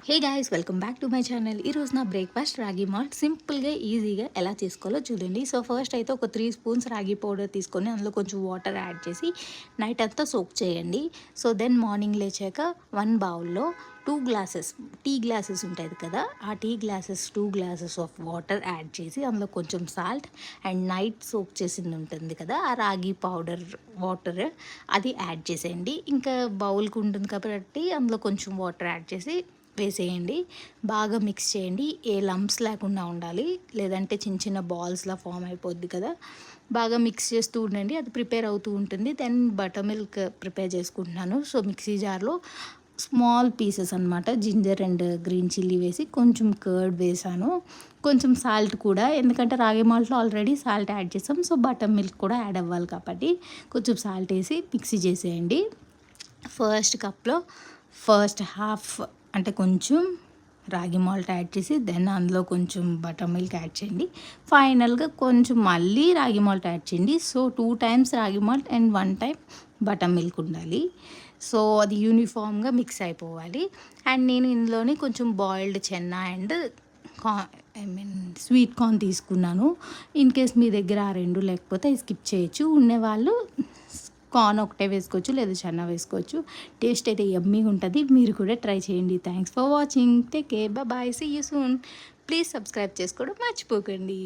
Hey guys, welcome back to my channel. ఈరోజు నా breakfast రాగి మాల్ట్ సింపుల్గా ఈజీగా ఎలా చేసుకోవాలో చూడండి. సో ఫస్ట్ అయితే ఒక 3 స్పూన్స్ రాగి పౌడర్ తీసుకొని అందులో కొంచెం వాటర్ యాడ్ చేసి నైట్ అంతా సోక్ చేయండి. సో దెన్ మార్నింగ్ లేచాక 1 బౌల్లో 2 గ్లాసెస్ టీ గ్లాసెస్ ఉంటుంది కదా, ఆ tea glasses 2 glasses of water add చేసి అందులో కొంచెం సాల్ట్ అండ్ నైట్ సోక్ చేసింది ఉంటుంది కదా, ఆ రాగి పౌడర్ వాటర్ అది యాడ్ చేసేయండి. ఇంకా బౌల్కి ఉంటుంది కాబట్టి అందులో కొంచెం వాటర్ యాడ్ చేసి వేసేయండి. బాగా మిక్స్ చేయండి. ఏ లంప్స్ లేకుండా ఉండాలి, లేదంటే చిన్న చిన్న బాల్స్లా ఫామ్ అయిపోద్ది కదా. బాగా మిక్స్ చేస్తూ ఉండండి, అది ప్రిపేర్ అవుతూ ఉంటుంది. దెన్ బటర్ మిల్క్ ప్రిపేర్ చేసుకుంటున్నాను. సో మిక్సీ జార్లో స్మాల్ పీసెస్ అనమాట జింజర్ అండ్ గ్రీన్ చిల్లీ వేసి కొంచెం కర్డ్ వేసాను, కొంచెం సాల్ట్ కూడా, ఎందుకంటే రాగి మాల్ట్లో ఆల్రెడీ సాల్ట్ యాడ్ చేసాం. సో బటర్ మిల్క్ కూడా యాడ్ అవ్వాలి కాబట్టి కొంచెం సాల్ట్ వేసి మిక్సీ చేసేయండి. ఫస్ట్ కప్లో ఫస్ట్ హాఫ్ అంటే కొంచెం రాగి మాల్ట్ యాడ్ చేసి దెన్ అందులో కొంచెం బటర్ మిల్క్ యాడ్ చేయండి. ఫైనల్గా కొంచెం మళ్ళీ రాగి మాల్ట్ యాడ్ చేయండి. సో 2 టైమ్స్ రాగి malt and 1 time butter milk ఉండాలి. సో అది యూనిఫామ్గా మిక్స్ అయిపోవాలి. అండ్ నేను ఇందులోని కొంచెం boiled Chenna and sweet corn తీసుకున్నాను. ఇన్ కేస్ మీ దగ్గర ఆ 2 లేకపోతే స్కిప్ చేయొచ్చు. ఉండేవాళ్ళు కార్న్ ఒకటే వేసుకోవచ్చు, లేదా చెన్నా వేసుకోవచ్చు. టేస్ట్ అయితే యమ్మీగా ఉంటుంది. మీరు కూడా ట్రై చేయండి. Thanks for watching. Take care, bye, see you soon. Please subscribe చేసుకోవడం మర్చిపోకండి.